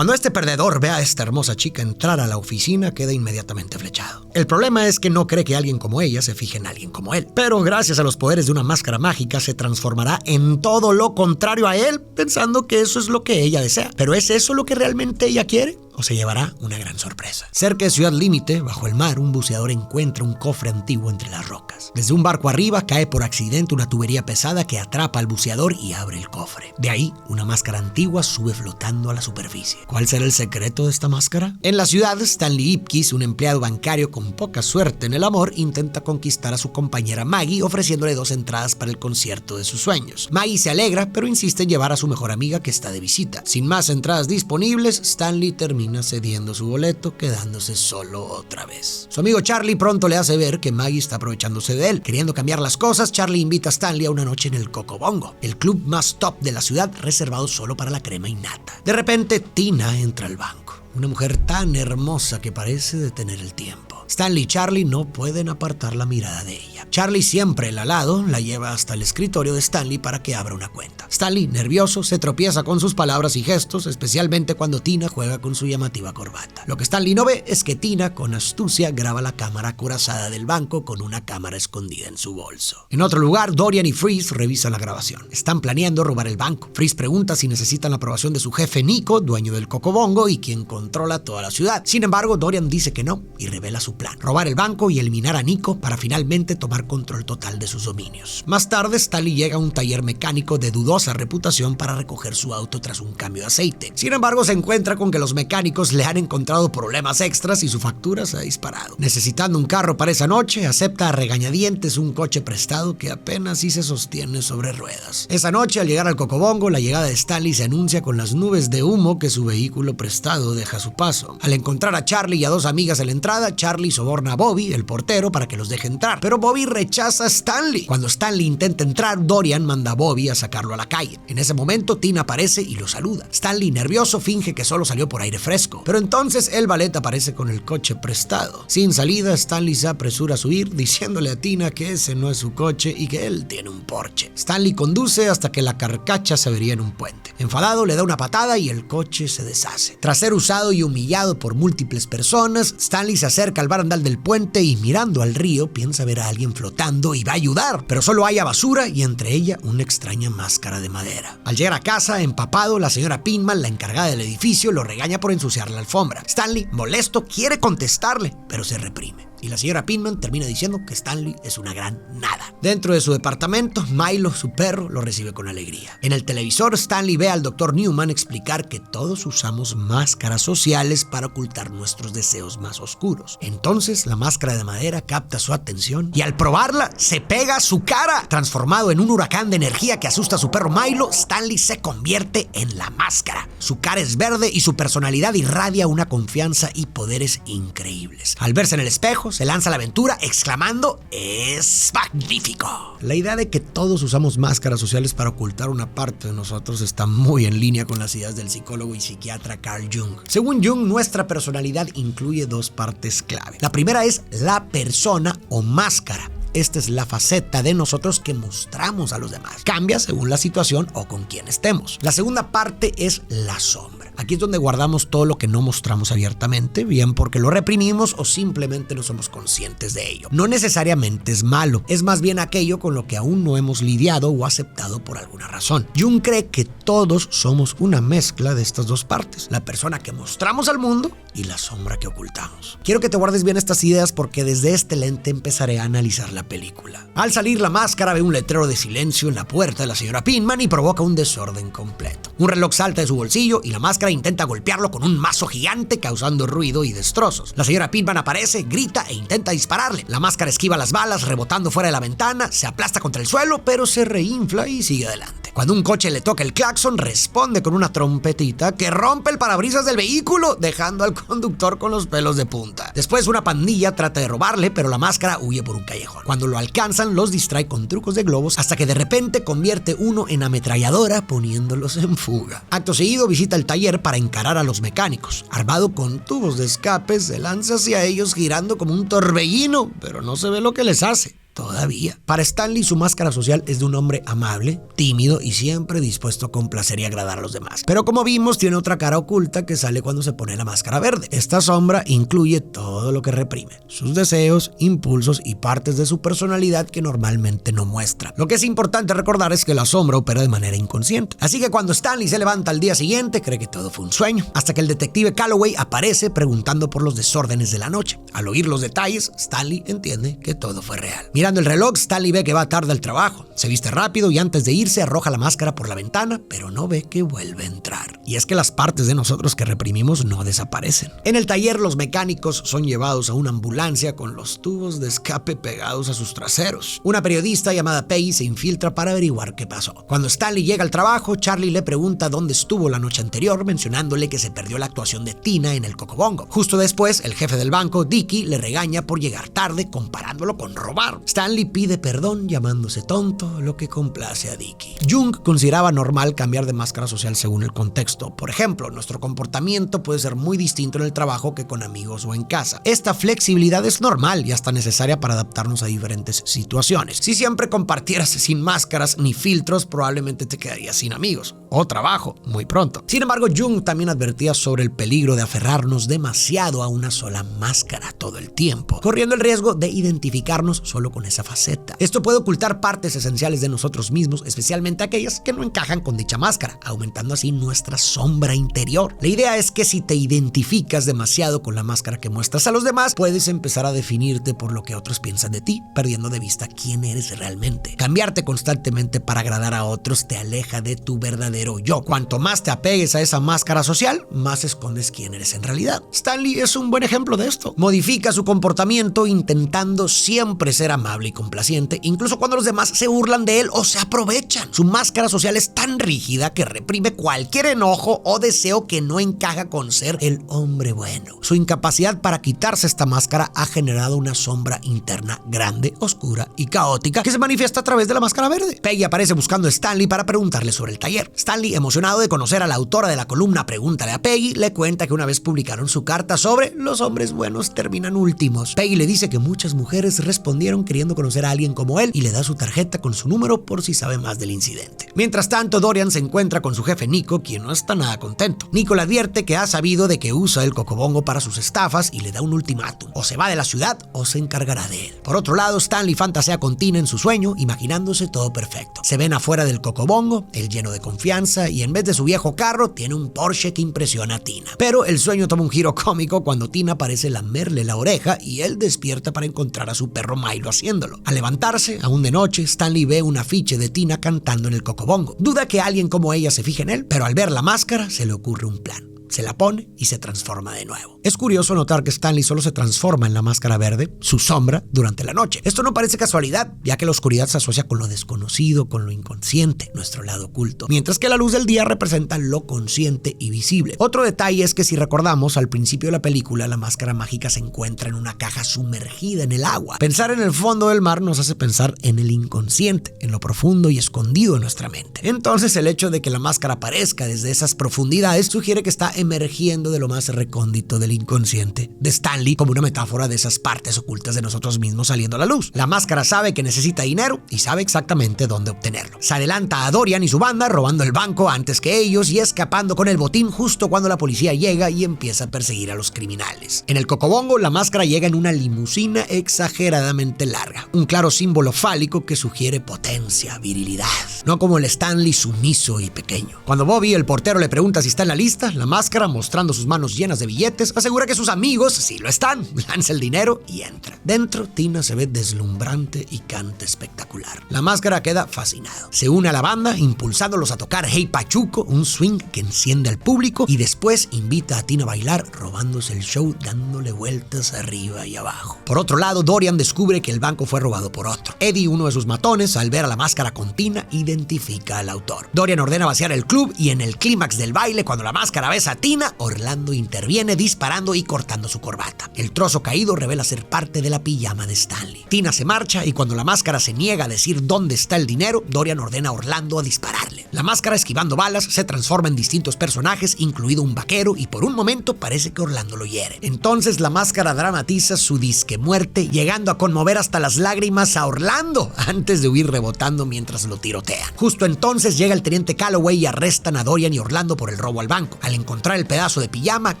Cuando este perdedor ve a esta hermosa chica entrar a la oficina, queda inmediatamente flechado. El problema es que no cree que alguien como ella se fije en alguien como él. Pero gracias a los poderes de una máscara mágica se transformará en todo lo contrario a él, pensando que eso es lo que ella desea. ¿Pero es eso lo que realmente ella quiere? ¿O se llevará una gran sorpresa? Cerca de Ciudad Límite, bajo el mar, un buceador encuentra un cofre antiguo entre las rocas. Desde un barco arriba cae por accidente una tubería pesada que atrapa al buceador y abre el cofre. De ahí, una máscara antigua sube flotando a la superficie. ¿Cuál será el secreto de esta máscara? En la ciudad, Stanley Ipkiss, un empleado bancario con poca suerte en el amor, intenta conquistar a su compañera Maggie ofreciéndole 2 entradas para el concierto de sus sueños. Maggie se alegra, pero insiste en llevar a su mejor amiga que está de visita. Sin más entradas disponibles, Stanley termina cediendo su boleto, quedándose solo otra vez. Su amigo Charlie pronto le hace ver que Maggie está aprovechándose de él. Queriendo cambiar las cosas, Charlie invita a Stanley a una noche en el Coco Bongo, el club más top de la ciudad, reservado solo para la crema innata. De repente, Tina entra al banco. Una mujer tan hermosa que parece detener el tiempo. Stanley y Charlie no pueden apartar la mirada de ella. Charlie, siempre el alado, la lleva hasta el escritorio de Stanley para que abra una cuenta. Stanley, nervioso, se tropieza con sus palabras y gestos, especialmente cuando Tina juega con su llamativa corbata. Lo que Stanley no ve es que Tina, con astucia, graba la cámara acorazada del banco con una cámara escondida en su bolso. En otro lugar, Dorian y Freeze revisan la grabación. Están planeando robar el banco. Freeze pregunta si necesitan la aprobación de su jefe Nico, dueño del Coco Bongo y quien controla toda la ciudad. Sin embargo, Dorian dice que no y revela su plan: robar el banco y eliminar a Nico para finalmente tomar control total de sus dominios. Más tarde, Stanley llega a un taller mecánico de dudosa reputación para recoger su auto tras un cambio de aceite. Sin embargo, se encuentra con que los mecánicos le han encontrado problemas extras y su factura se ha disparado. Necesitando un carro para esa noche, acepta a regañadientes un coche prestado que apenas sí se sostiene sobre ruedas. Esa noche, al llegar al Coco Bongo, la llegada de Stanley se anuncia con las nubes de humo que su vehículo prestado deja a su paso. Al encontrar a Charlie y a 2 amigas en la entrada, Charlie soborna a Bobby, el portero, para que los deje entrar, pero Bobby rechaza a Stanley. Cuando Stanley intenta entrar, Dorian manda a Bobby a sacarlo a la calle. En ese momento, Tina aparece y lo saluda. Stanley, nervioso, finge que solo salió por aire fresco, pero entonces el valet aparece con el coche prestado. Sin salida, Stanley se apresura a subir, diciéndole a Tina que ese no es su coche y que él tiene un Porsche. Stanley conduce hasta que la carcacha se avería en un puente. Enfadado, le da una patada y el coche se deshace. Tras ser usado y humillado por múltiples personas, Stanley se acerca al barandal del puente y, mirando al río, piensa ver a alguien flotando y va a ayudar, pero solo haya basura y entre ella una extraña máscara de madera. Al llegar a casa, empapado, la señora Pinman, la encargada del edificio, lo regaña por ensuciar la alfombra. Stanley, molesto, quiere contestarle, pero se reprime. Y la señora Pinman termina diciendo que Stanley es una gran nada. Dentro de su departamento, Milo, su perro, lo recibe con alegría. En el televisor, Stanley ve al Dr. Newman explicar que todos usamos máscaras sociales para ocultar nuestros deseos más oscuros. Entonces, la máscara de madera capta su atención y al probarla, se pega a su cara. Transformado en un huracán de energía que asusta a su perro Milo, Stanley se convierte en la máscara. Su cara es verde y su personalidad irradia una confianza y poderes increíbles. Al verse en el espejo, se lanza a la aventura exclamando: ¡es magnífico! La idea de que todos usamos máscaras sociales para ocultar una parte de nosotros está muy en línea con las ideas del psicólogo y psiquiatra Carl Jung. Según Jung, nuestra personalidad incluye 2 partes clave. La primera es la persona o máscara. Esta es la faceta de nosotros que mostramos a los demás. Cambia según la situación o con quien estemos. La segunda parte es la sombra. Aquí es donde guardamos todo lo que no mostramos abiertamente, bien porque lo reprimimos o simplemente no somos conscientes de ello. No necesariamente es malo, es más bien aquello con lo que aún no hemos lidiado o aceptado por alguna razón. Jung cree que todos somos una mezcla de estas 2 partes, la persona que mostramos al mundo y la sombra que ocultamos. Quiero que te guardes bien estas ideas porque desde este lente empezaré a analizar la película. Al salir, la máscara ve un letrero de silencio en la puerta de la señora Pinman y provoca un desorden completo. Un reloj salta de su bolsillo y la máscara intenta golpearlo con un mazo gigante, causando ruido y destrozos. La señora Pinman aparece, grita e intenta dispararle. La máscara esquiva las balas, rebotando fuera de la ventana, se aplasta contra el suelo, pero se reinfla y sigue adelante. Cuando un coche le toca el claxon, responde con una trompetita que rompe el parabrisas del vehículo, dejando al conductor con los pelos de punta. Después, una pandilla trata de robarle, pero la máscara huye por un callejón. Cuando lo alcanzan, los distrae con trucos de globos hasta que de repente convierte uno en ametralladora, poniéndolos en fuga. Acto seguido, visita el taller para encarar a los mecánicos. Armado con tubos de escape, se lanza hacia ellos girando como un torbellino, pero no se ve lo que les hace. todavía. Para Stanley, su máscara social es de un hombre amable, tímido y siempre dispuesto a complacer y agradar a los demás. Pero como vimos, tiene otra cara oculta que sale cuando se pone la máscara verde. Esta sombra incluye todo lo que reprime, sus deseos, impulsos y partes de su personalidad que normalmente no muestra. Lo que es importante recordar es que la sombra opera de manera inconsciente. Así que cuando Stanley se levanta al día siguiente, cree que todo fue un sueño, hasta que el detective Calloway aparece preguntando por los desórdenes de la noche. Al oír los detalles, Stanley entiende que todo fue real. Mirando el reloj, Stanley ve que va tarde al trabajo. Se viste rápido y antes de irse arroja la máscara por la ventana, pero no ve que vuelve a entrar. Y es que las partes de nosotros que reprimimos no desaparecen. En el taller, los mecánicos son llevados a una ambulancia con los tubos de escape pegados a sus traseros. Una periodista llamada Peggy se infiltra para averiguar qué pasó. Cuando Stanley llega al trabajo, Charlie le pregunta dónde estuvo la noche anterior, mencionándole que se perdió la actuación de Tina en el Cocobongo. Justo después, el jefe del banco, Dickie, le regaña por llegar tarde, comparándolo con robar. Stanley pide perdón llamándose tonto, lo que complace a Dickie. Jung consideraba normal cambiar de máscara social según el contexto. Por ejemplo, nuestro comportamiento puede ser muy distinto en el trabajo que con amigos o en casa. Esta flexibilidad es normal y hasta necesaria para adaptarnos a diferentes situaciones. Si siempre compartieras sin máscaras ni filtros, probablemente te quedarías sin amigos o trabajo muy pronto. Sin embargo, Jung también advertía sobre el peligro de aferrarnos demasiado a una sola máscara todo el tiempo, corriendo el riesgo de identificarnos solo con esa faceta. Esto puede ocultar partes esenciales de nosotros mismos, especialmente aquellas que no encajan con dicha máscara, aumentando así nuestra sombra interior. La idea es que si te identificas demasiado con la máscara que muestras a los demás, puedes empezar a definirte por lo que otros piensan de ti, perdiendo de vista quién eres realmente. Cambiarte constantemente para agradar a otros te aleja de tu verdadero yo. Cuanto más te apegues a esa máscara social, más escondes quién eres en realidad. Stanley es un buen ejemplo de esto. Modifica su comportamiento intentando siempre ser amable y complaciente, incluso cuando los demás se burlan de él o se aprovechan. Su máscara social es tan rígida que reprime cualquier enojo o deseo que no encaja con ser el hombre bueno. Su incapacidad para quitarse esta máscara ha generado una sombra interna grande, oscura y caótica que se manifiesta a través de la máscara verde. Peggy aparece buscando a Stanley para preguntarle sobre el taller. Stanley, emocionado de conocer a la autora de la columna Pregúntale a Peggy, le cuenta que una vez publicaron su carta sobre los hombres buenos terminan últimos. Peggy le dice que muchas mujeres respondieron queriendo conocer a alguien como él y le da su tarjeta con su número por si sabe más del incidente. Mientras tanto, Dorian se encuentra con su jefe Nico, quien no está nada contento. Nico le advierte que ha sabido de que usa el Cocobongo para sus estafas y le da un ultimátum: o se va de la ciudad o se encargará de él. Por otro lado, Stanley fantasea con Tina en su sueño, imaginándose todo perfecto. Se ven afuera del Cocobongo, él lleno de confianza, y en vez de su viejo carro, tiene un Porsche que impresiona a Tina. Pero el sueño toma un giro cómico cuando Tina parece lamerle la oreja y él despierta para encontrar a su perro Milo haciéndolo. Al levantarse, aún de noche, Stanley ve un afiche de Tina cantando en el Cocobongo. Duda que alguien como ella se fije en él, pero al ver la máscara se le ocurre un plan. Se la pone y se transforma de nuevo. Es curioso notar que Stanley solo se transforma en la máscara verde, su sombra, durante la noche. Esto no parece casualidad, ya que la oscuridad se asocia con lo desconocido, con lo inconsciente, nuestro lado oculto, mientras que la luz del día representa lo consciente y visible. Otro detalle es que si recordamos, al principio de la película, la máscara mágica se encuentra en una caja sumergida en el agua. Pensar en el fondo del mar nos hace pensar en el inconsciente, en lo profundo y escondido en nuestra mente. Entonces, el hecho de que la máscara aparezca desde esas profundidades sugiere que está emergiendo de lo más recóndito del inconsciente de Stanley, como una metáfora de esas partes ocultas de nosotros mismos saliendo a la luz. La máscara sabe que necesita dinero y sabe exactamente dónde obtenerlo. Se adelanta a Dorian y su banda robando el banco antes que ellos y escapando con el botín justo cuando la policía llega y empieza a perseguir a los criminales. En el Cocobongo, la máscara llega en una limusina exageradamente larga, un claro símbolo fálico que sugiere potencia, virilidad, no como el Stanley sumiso y pequeño. Cuando Bobby, el portero, le pregunta si está en la lista, la máscara, mostrando sus manos llenas de billetes, asegura que sus amigos sí lo están. Lanza el dinero y entra. Dentro, Tina se ve deslumbrante y canta espectacular. La máscara queda fascinado. Se une a la banda, impulsándolos a tocar Hey Pachuco, un swing que enciende al público, y después invita a Tina a bailar, robándose el show, dándole vueltas arriba y abajo. Por otro lado, Dorian descubre que el banco fue robado por otro. Eddie, uno de sus matones, al ver a la máscara con Tina, identifica al autor. Dorian ordena vaciar el club y en el clímax del baile, cuando la máscara besa a Tina, Orlando interviene disparando y cortando su corbata. El trozo caído revela ser parte de la pijama de Stanley. Tina se marcha y cuando la máscara se niega a decir dónde está el dinero, Dorian ordena a Orlando a dispararle. La máscara, esquivando balas, se transforma en distintos personajes, incluido un vaquero, y por un momento parece que Orlando lo hiere. Entonces la máscara dramatiza su disque muerte, llegando a conmover hasta las lágrimas a Orlando antes de huir rebotando mientras lo tirotean. Justo entonces llega el teniente Calloway y arrestan a Dorian y Orlando por el robo al banco. Al encontrar el pedazo de pijama,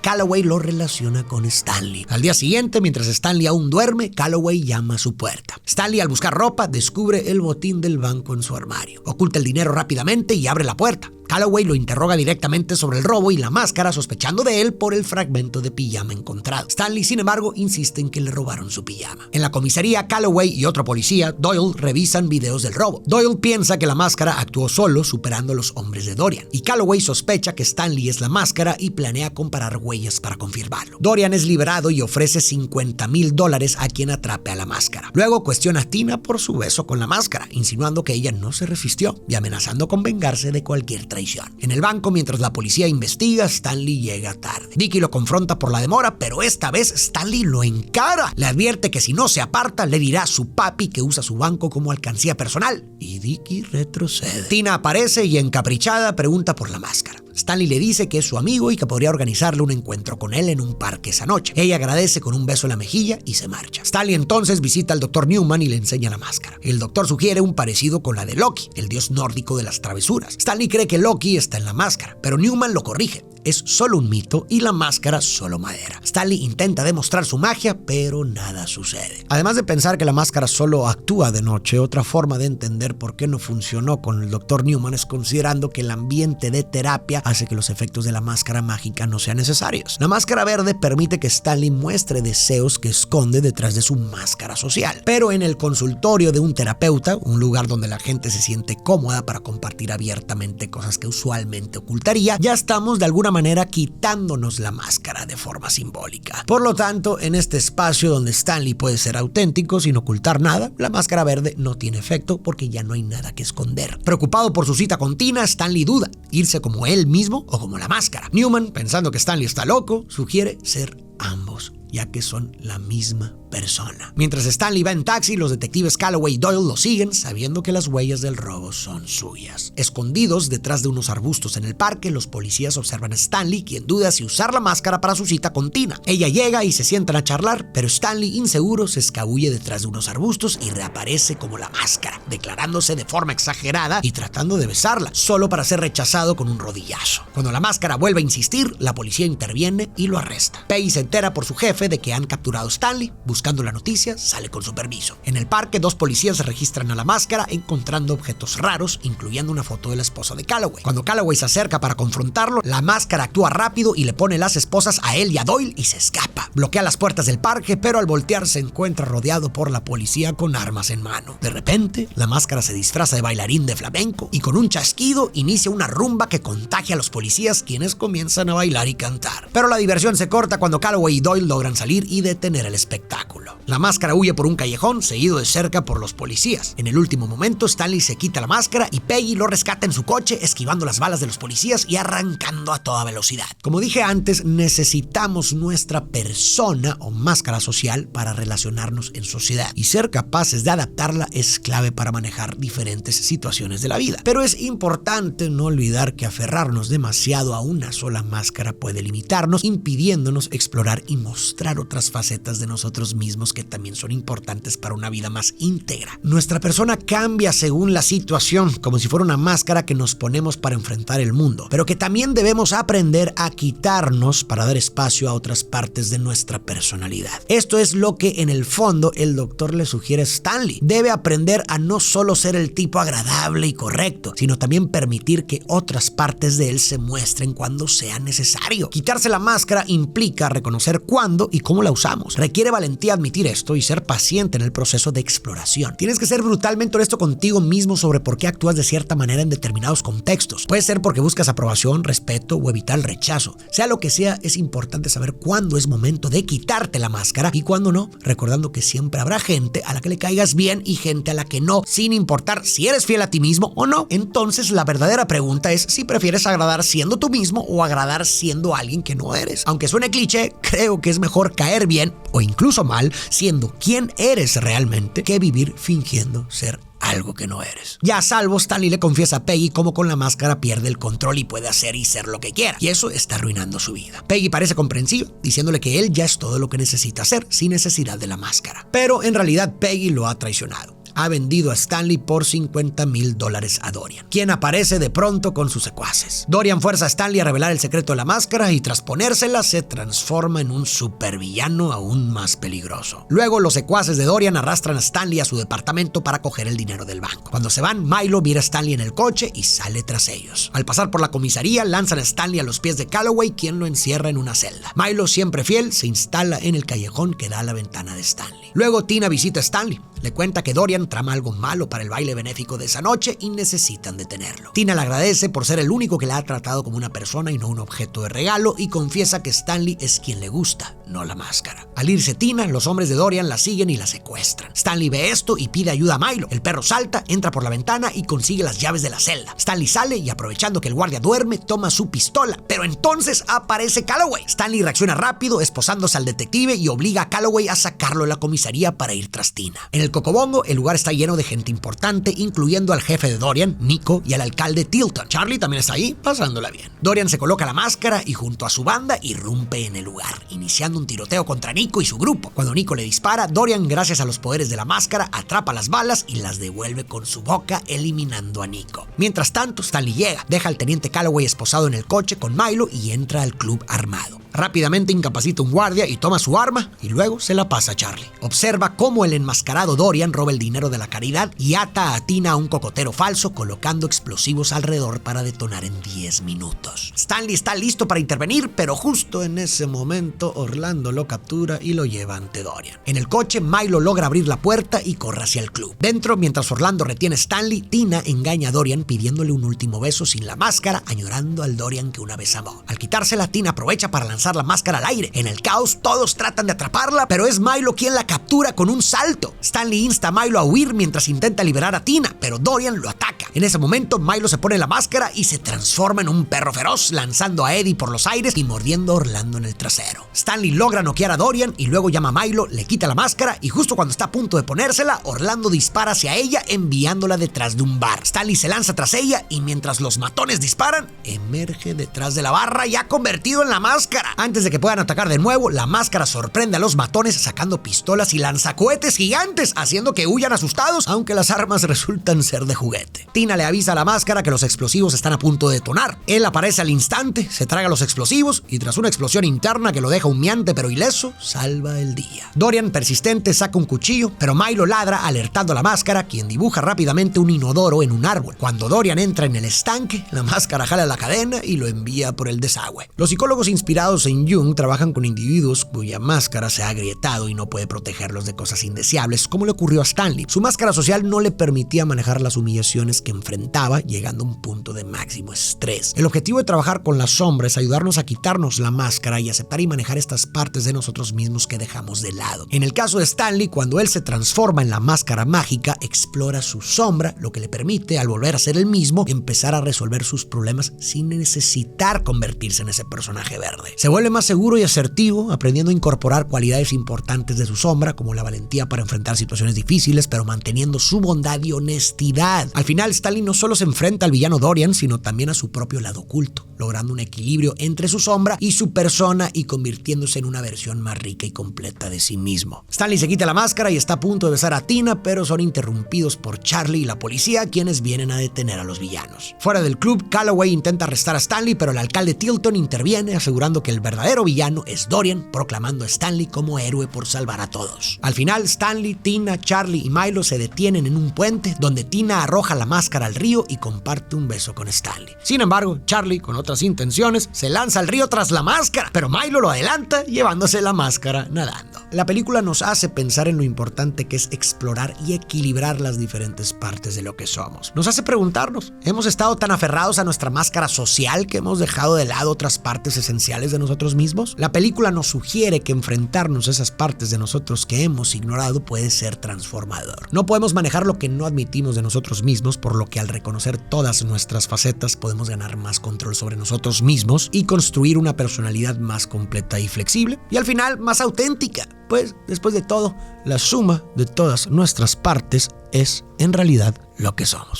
Calloway lo relaciona con Stanley. Al día siguiente, mientras Stanley aún duerme, Calloway llama a su puerta. Stanley, al buscar ropa, descubre el botín del banco en su armario. Oculta el dinero rápidamente y abre la puerta. Calloway lo interroga directamente sobre el robo y la máscara, sospechando de él por el fragmento de pijama encontrado. Stanley, sin embargo, insiste en que le robaron su pijama. En la comisaría, Calloway y otro policía, Doyle, revisan videos del robo. Doyle piensa que la máscara actuó solo, superando a los hombres de Dorian. Y Calloway sospecha que Stanley es la máscara y planea comparar huellas para confirmarlo. Dorian es liberado y ofrece $50,000 a quien atrape a la máscara. Luego cuestiona a Tina por su beso con la máscara, insinuando que ella no se resistió y amenazando con vengarse de cualquier traición. En el banco, mientras la policía investiga, Stanley llega tarde. Dickie lo confronta por la demora, pero esta vez Stanley lo encara. Le advierte que si no se aparta, le dirá a su papi que usa su banco como alcancía personal. Y Dickie retrocede. Tina aparece y, encaprichada, pregunta por la máscara. Stanley le dice que es su amigo y que podría organizarle un encuentro con él en un parque esa noche. Ella agradece con un beso en la mejilla y se marcha. Stanley entonces visita al Dr. Newman y le enseña la máscara. El doctor sugiere un parecido con la de Loki, el dios nórdico de las travesuras. Stanley cree que Loki está en la máscara, pero Newman lo corrige. Es solo un mito y la máscara solo madera. Stanley intenta demostrar su magia, pero nada sucede. Además de pensar que la máscara solo actúa de noche, otra forma de entender por qué no funcionó con el Dr. Newman es considerando que el ambiente de terapia hace que los efectos de la máscara mágica no sean necesarios. La máscara verde permite que Stanley muestre deseos que esconde detrás de su máscara social. Pero en el consultorio de un terapeuta, un lugar donde la gente se siente cómoda para compartir abiertamente cosas que usualmente ocultaría, ya estamos de alguna manera quitándonos la máscara de forma simbólica. Por lo tanto, en este espacio donde Stanley puede ser auténtico sin ocultar nada, la máscara verde no tiene efecto porque ya no hay nada que esconder. Preocupado por su cita con Tina, Stanley duda, irse como él mismo o como la máscara. Newman, pensando que Stanley está loco, sugiere ser ambos, ya que son la misma persona. Mientras Stanley va en taxi, los detectives Calloway y Doyle lo siguen, sabiendo que las huellas del robo son suyas. Escondidos detrás de unos arbustos en el parque, los policías observan a Stanley, quien duda si usar la máscara para su cita con Tina. Ella llega y se sientan a charlar, pero Stanley, inseguro, se escabulle detrás de unos arbustos y reaparece como la máscara, declarándose de forma exagerada y tratando de besarla, solo para ser rechazado con un rodillazo. Cuando la máscara vuelve a insistir, la policía interviene y lo arresta. Peggy se entera por su jefe de que han capturado a Stanley. Buscando la noticia, sale con su permiso. En el parque, dos policías registran a la máscara encontrando objetos raros, incluyendo una foto de la esposa de Calloway. Cuando Calloway se acerca para confrontarlo, la máscara actúa rápido y le pone las esposas a él y a Doyle y se escapa. Bloquea las puertas del parque, pero al voltear se encuentra rodeado por la policía con armas en mano. De repente, la máscara se disfraza de bailarín de flamenco y con un chasquido inicia una rumba que contagia a los policías, quienes comienzan a bailar y cantar. Pero la diversión se corta cuando Calloway y Doyle logran salir y detener el espectáculo. La máscara huye por un callejón, seguido de cerca por los policías. En el último momento, Stanley se quita la máscara y Peggy lo rescata en su coche, esquivando las balas de los policías y arrancando a toda velocidad. Como dije antes, necesitamos nuestra persona o máscara social para relacionarnos en sociedad, y ser capaces de adaptarla es clave para manejar diferentes situaciones de la vida. Pero es importante no olvidar que aferrarnos demasiado a una sola máscara puede limitarnos, impidiéndonos explorar y mostrar otras facetas de nosotros mismos que también son importantes para una vida más íntegra. Nuestra persona cambia según la situación, como si fuera una máscara que nos ponemos para enfrentar el mundo, pero que también debemos aprender a quitarnos para dar espacio a otras partes de nuestra personalidad. Esto es lo que en el fondo el doctor le sugiere a Stanley. Debe aprender a no solo ser el tipo agradable y correcto, sino también permitir que otras partes de él se muestren cuando sea necesario. Quitarse la máscara implica reconocer cuándo y cómo la usamos. Requiere valentía admitir esto y ser paciente en el proceso de exploración. Tienes que ser brutalmente honesto contigo mismo sobre por qué actúas de cierta manera en determinados contextos. Puede ser porque buscas aprobación, respeto o evitar el rechazo. Sea lo que sea, es importante saber cuándo es momento de quitarte la máscara y cuándo no, recordando que siempre habrá gente a la que le caigas bien y gente a la que no, sin importar si eres fiel a ti mismo o no. Entonces, la verdadera pregunta es si prefieres agradar siendo tú mismo o agradar siendo alguien que no eres. Aunque suene cliché, creo que es mejor caer bien o incluso mal siendo quien eres realmente que vivir fingiendo ser algo que no eres. Ya a salvo, Stanley le confiesa a Peggy cómo con la máscara pierde el control y puede hacer y ser lo que quiera, y eso está arruinando su vida. Peggy parece comprensiva, diciéndole que él ya es todo lo que necesita hacer sin necesidad de la máscara. Pero en realidad Peggy lo ha traicionado. Ha vendido a Stanley por $50,000 a Dorian, quien aparece de pronto con sus secuaces. Dorian fuerza a Stanley a revelar el secreto de la máscara y tras ponérsela se transforma en un supervillano aún más peligroso. Luego los secuaces de Dorian arrastran a Stanley a su departamento para coger el dinero del banco. Cuando se van, Milo mira a Stanley en el coche y sale tras ellos. Al pasar por la comisaría, lanzan a Stanley a los pies de Calloway, quien lo encierra en una celda. Milo, siempre fiel, se instala en el callejón que da a la ventana de Stanley. Luego Tina visita a Stanley. Le cuenta que Dorian trama algo malo para el baile benéfico de esa noche y necesitan detenerlo. Tina le agradece por ser el único que la ha tratado como una persona y no un objeto de regalo y confiesa que Stanley es quien le gusta, no la máscara. Al irse Tina, los hombres de Dorian la siguen y la secuestran. Stanley ve esto y pide ayuda a Milo. El perro salta, entra por la ventana y consigue las llaves de la celda. Stanley sale y aprovechando que el guardia duerme, toma su pistola, pero entonces aparece Calloway. Stanley reacciona rápido, esposándose al detective y obliga a Calloway a sacarlo de la comisaría para ir tras Tina. En el Cocobongo, el lugar está lleno de gente importante, incluyendo al jefe de Dorian, Nico, y al alcalde Tilton. Charlie también está ahí, pasándola bien. Dorian se coloca la máscara y junto a su banda irrumpe en el lugar, iniciando un tiroteo contra Nico y su grupo. Cuando Nico le dispara, Dorian, gracias a los poderes de la máscara, atrapa las balas y las devuelve con su boca, eliminando a Nico. Mientras tanto, Stanley llega, deja al teniente Calloway esposado en el coche con Milo y entra al club armado. Rápidamente incapacita a un guardia y toma su arma y luego se la pasa a Charlie. Observa cómo el enmascarado Dorian roba el dinero de la caridad y ata a Tina a un cocotero falso colocando explosivos alrededor para detonar en 10 minutos. Stanley está listo para intervenir, pero justo en ese momento Orlando lo captura y lo lleva ante Dorian. En el coche, Milo logra abrir la puerta y corre hacia el club. Dentro, mientras Orlando retiene a Stanley, Tina engaña a Dorian pidiéndole un último beso sin la máscara, añorando al Dorian que una vez amó. Al quitársela, Tina aprovecha para lanzar la máscara al aire. En el caos, todos tratan de atraparla, pero es Milo quien la captura con un salto. Stanley insta a Milo a huir mientras intenta liberar a Tina, pero Dorian lo ataca. En ese momento, Milo se pone la máscara y se transforma en un perro feroz, lanzando a Eddie por los aires y mordiendo a Orlando en el trasero. Stanley logra noquear a Dorian y luego llama a Milo, le quita la máscara y justo cuando está a punto de ponérsela, Orlando dispara hacia ella enviándola detrás de un bar. Stanley se lanza tras ella y mientras los matones disparan, emerge detrás de la barra ya convertido en la máscara. Antes de que puedan atacar de nuevo, la máscara sorprende a los matones sacando pistolas y lanzacohetes gigantes, haciendo que huyan asustados, aunque las armas resultan ser de juguete. Tina le avisa a la máscara que los explosivos están a punto de detonar. Él aparece al instante, se traga los explosivos y tras una explosión interna que lo deja humeante pero ileso, salva el día. Dorian, persistente, saca un cuchillo, pero Milo ladra alertando a la máscara, quien dibuja rápidamente un inodoro en un árbol. Cuando Dorian entra en el estanque, la máscara jala la cadena y lo envía por el desagüe. Los psicólogos inspirados en Jung trabajan con individuos cuya máscara se ha agrietado y no puede protegerlos de cosas indeseables, como le ocurrió a Stanley. Su máscara social no le permitía manejar las humillaciones que enfrentaba, llegando a un punto de máximo estrés. El objetivo de trabajar con la sombra es ayudarnos a quitarnos la máscara y aceptar y manejar estas partes de nosotros mismos que dejamos de lado. En el caso de Stanley, cuando él se transforma en la máscara mágica, explora su sombra, lo que le permite, al volver a ser el mismo, empezar a resolver sus problemas sin necesitar convertirse en ese personaje verde. Se vuelve más seguro y asertivo, aprendiendo a incorporar cualidades importantes de su sombra, como la valentía para enfrentar situaciones difíciles, pero manteniendo su bondad y honestidad. Al final, Stanley no solo se enfrenta al villano Dorian, sino también a su propio lado oculto, logrando un equilibrio entre su sombra y su persona y convirtiéndose en una versión más rica y completa de sí mismo. Stanley se quita la máscara y está a punto de besar a Tina, pero son interrumpidos por Charlie y la policía, quienes vienen a detener a los villanos. Fuera del club, Calloway intenta arrestar a Stanley, pero el alcalde Tilton interviene, asegurando que el el verdadero villano es Dorian, proclamando a Stanley como héroe por salvar a todos. Al final, Stanley, Tina, Charlie y Milo se detienen en un puente donde Tina arroja la máscara al río y comparte un beso con Stanley. Sin embargo, Charlie, con otras intenciones, se lanza al río tras la máscara, pero Milo lo adelanta llevándose la máscara nadando. La película nos hace pensar en lo importante que es explorar y equilibrar las diferentes partes de lo que somos. Nos hace preguntarnos, ¿hemos estado tan aferrados a nuestra máscara social que hemos dejado de lado otras partes esenciales de nosotros mismos? La película nos sugiere que enfrentarnos a esas partes de nosotros que hemos ignorado puede ser transformador. No podemos manejar lo que no admitimos de nosotros mismos, por lo que al reconocer todas nuestras facetas podemos ganar más control sobre nosotros mismos y construir una personalidad más completa y flexible, y al final más auténtica. Pues, después de todo, la suma de todas nuestras partes es, en realidad, lo que somos.